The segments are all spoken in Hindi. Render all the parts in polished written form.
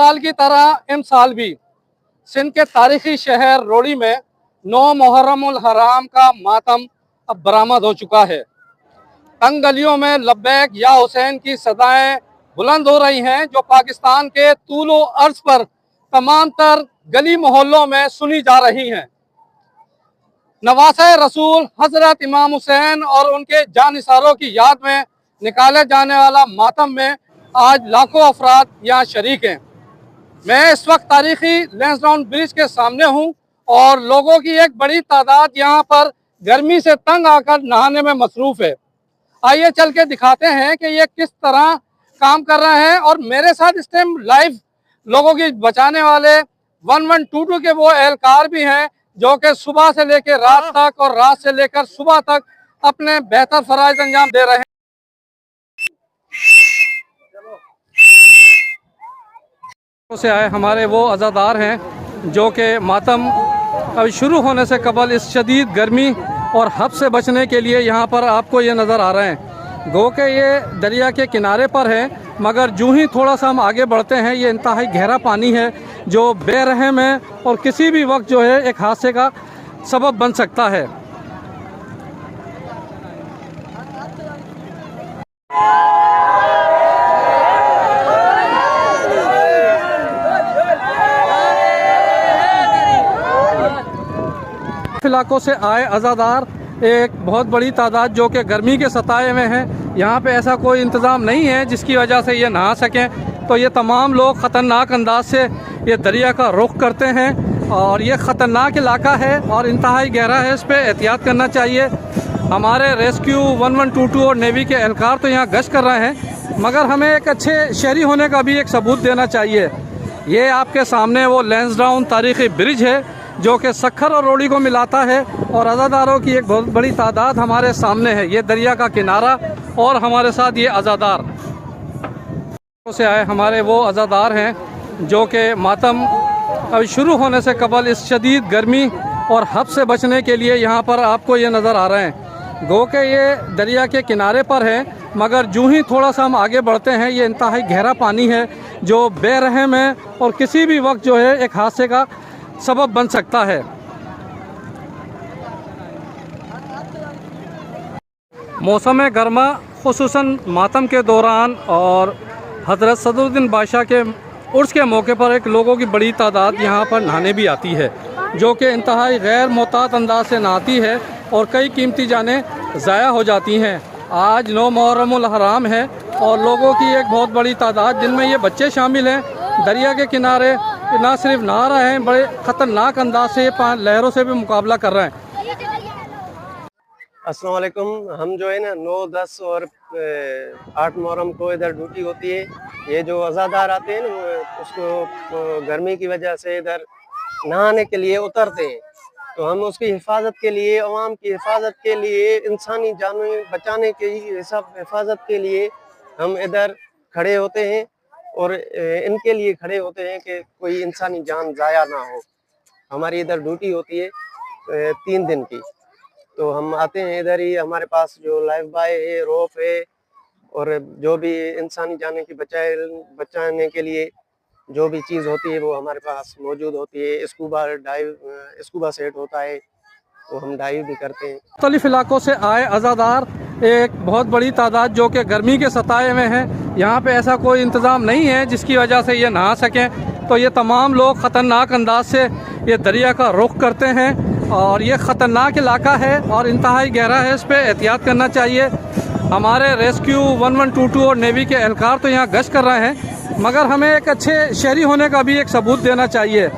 साल की तरह इमसाल भी सिंध के तारीखी शहर रोड़ी में 9 मुहर्रम उल हराम का मातम अब बरामद हो चुका है। तंग गलियों में लब्बैक या हुसैन की सदाएं बुलंद हो रही हैं, जो पाकिस्तान के तूलो अर्ज पर तमाम तर गली मोहल्लों में सुनी जा रही हैं। नवासे रसूल हजरत इमाम हुसैन और उनके जानिसारों की याद में निकाले जाने वाला मातम में आज लाखों अफराद यहाँ शरीक हैं। मैं इस वक्त तारीखी लैंसडाउन ब्रिज के सामने हूँ और लोगों की एक बड़ी तादाद यहाँ पर गर्मी से तंग आकर नहाने में मसरूफ़ है। आइए चल के दिखाते हैं कि ये किस तरह काम कर रहे हैं। और मेरे साथ इस टाइम लाइव लोगों की बचाने वाले 1122 के वो एहलकार भी हैं, जो कि सुबह से लेकर रात तक और रात से लेकर सुबह तक अपने बेहतर फराइज अंजाम दे रहे हैं। से आए हमारे वो अज़ादार हैं जो कि मातम अभी शुरू होने से कबल इस शदीद गर्मी और हब से बचने के लिए यहाँ पर आपको ये नज़र आ रहे हैं। गो के ये दरिया के किनारे पर है, मगर जूँ ही थोड़ा सा हम आगे बढ़ते हैं ये इंतहाई गहरा पानी है जो बेरहम है और किसी भी वक्त जो है एक हादसे का सबब बन सकता है। इलाकों से आए अज़ादार एक बहुत बड़ी तादाद जो कि गर्मी के सताए में हैं। यहाँ पे ऐसा कोई इंतज़ाम नहीं है जिसकी वजह से ये नहा सकें, तो ये तमाम लोग ख़तरनाक अंदाज से ये दरिया का रुख करते हैं और ये ख़तरनाक इलाका है और इंतहाई गहरा है, इस पर एहतियात करना चाहिए। हमारे रेस्क्यू 1122 और नेवी के एहलकार तो यहाँ गश्त कर रहे हैं, मगर हमें एक अच्छे शहरी होने का भी एक सबूत देना चाहिए। ये आपके सामने वो लैंसडाउन तारीखी ब्रिज है जो कि सक्खर और रोड़ी को मिलाता है और अज़ादारों की एक बहुत बड़ी तादाद हमारे सामने है। ये दरिया का किनारा और हमारे साथ ये अज़ादार से आए हमारे वो अज़ादार हैं जो कि मातम अभी शुरू होने से कबल इस शदीद गर्मी और हब से बचने के लिए यहाँ पर आपको ये नज़र आ रहे हैं। गो के ये दरिया के किनारे पर है, मगर जूँ ही थोड़ा सा हम आगे बढ़ते हैं ये इंतहाई गहरा पानी है जो बेरहम है और किसी भी वक्त जो है एक हादसे का सबब बन सकता है। मौसम गर्मा खुसूसन मातम के दौरान और हज़रत सदरुद्दीन बादशाह के उर्स के मौके पर एक लोगों की बड़ी तादाद यहाँ पर नहाने भी आती है, जो कि इंतहाई गैर मोहतात अंदाज से नहाती है और कई कीमती जानें ज़ाया हो जाती हैं। आज 9 मुहर्रम उल हराम है और लोगों की एक बहुत बड़ी तादाद जिनमें ये बच्चे शामिल हैं दरिया के किनारे ना सिर्फ नहा रहे हैं, बड़े ख़तरनाक अंदाज से लहरों से भी मुकाबला कर रहे हैं। अस्सलाम वालेकुम। हम जो है ना 9, 10 और 8 मुहर्रम को इधर ड्यूटी होती है। ये जो अज़ादार आते हैं ना उसको गर्मी की वजह से इधर नहाने के लिए उतरते हैं, तो हम उसकी हिफाजत के लिए, अवाम की हिफाजत के लिए, इंसानी जानों बचाने के हिफाजत के लिए हम इधर खड़े होते हैं और इनके लिए खड़े होते हैं कि कोई इंसानी जान ज़ाया ना हो। हमारी इधर ड्यूटी होती है 3 दिन की, तो हम आते हैं इधर ही। हमारे पास जो लाइफ बॉय है, रोप है और जो भी इंसानी जाने की बचाने के लिए जो भी चीज़ होती है वो हमारे पास मौजूद होती है। स्कूबा सेट होता है, तो हम डाइव भी करते हैं। मुख्तलिफ इलाकों से आए अज़ादार एक बहुत बड़ी तादाद जो कि गर्मी के सताए में हैं। यहाँ पे ऐसा कोई इंतज़ाम नहीं है जिसकी वजह से ये नहा सकें, तो ये तमाम लोग ख़तरनाक अंदाज से ये दरिया का रुख करते हैं और ये ख़तरनाक इलाका है और इंतहाई गहरा है, इस पर एहतियात करना चाहिए। हमारे रेस्क्यू 1122 और नेवी के एहलकार तो यहाँ गश्त कर रहे हैं, मगर हमें एक अच्छे शहरी होने का भी एक सबूत देना चाहिए।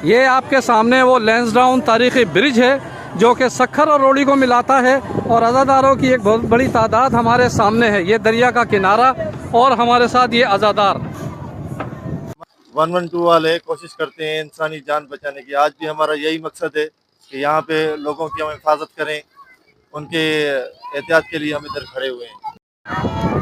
ये आपके सामने वो लैंसडाउन तारीखी ब्रिज है जो कि सक्खर और रोड़ी को मिलाता है और अज़ादारों की एक बहुत बड़ी तादाद हमारे सामने है। ये दरिया का किनारा और हमारे साथ ये अज़ादार 112 वाले कोशिश करते हैं इंसानी जान बचाने की। आज भी हमारा यही मकसद है कि यहाँ पे लोगों की हम हिफाजत करें, उनके एहतियात के लिए हम इधर खड़े हुए हैं।